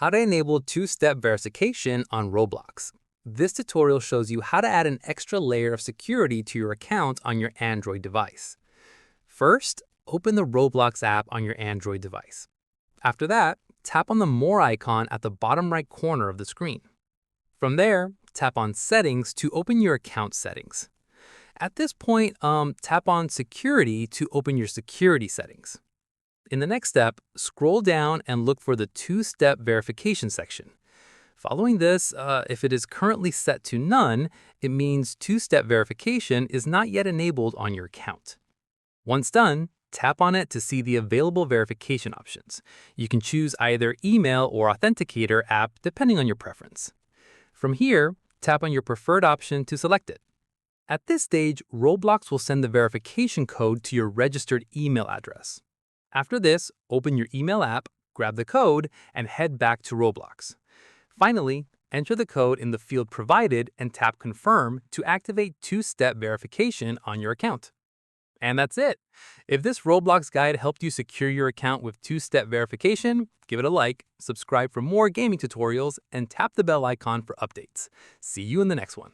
How to enable two-step verification on Roblox. This tutorial shows you how to add an extra layer of security to your account on your Android device. First, open the Roblox app on your Android device. After that, tap on the More icon at the bottom right corner of the screen. From there, tap on Settings to open your account settings. At this point, tap on Security to open your security settings. In the next step, scroll down and look for the two-step verification section. Following this, if it is currently set to none, it means two-step verification is not yet enabled on your account. Once done, tap on it to see the available verification options. You can choose either email or authenticator app depending on your preference. From here, tap on your preferred option to select it. At this stage, Roblox will send the verification code to your registered email address. After this, open your email app, grab the code, and head back to Roblox. Finally, enter the code in the field provided and tap Confirm to activate two-step verification on your account. And that's it. If this Roblox guide helped you secure your account with two-step verification, give it a like, subscribe for more gaming tutorials, and tap the bell icon for updates. See you in the next one.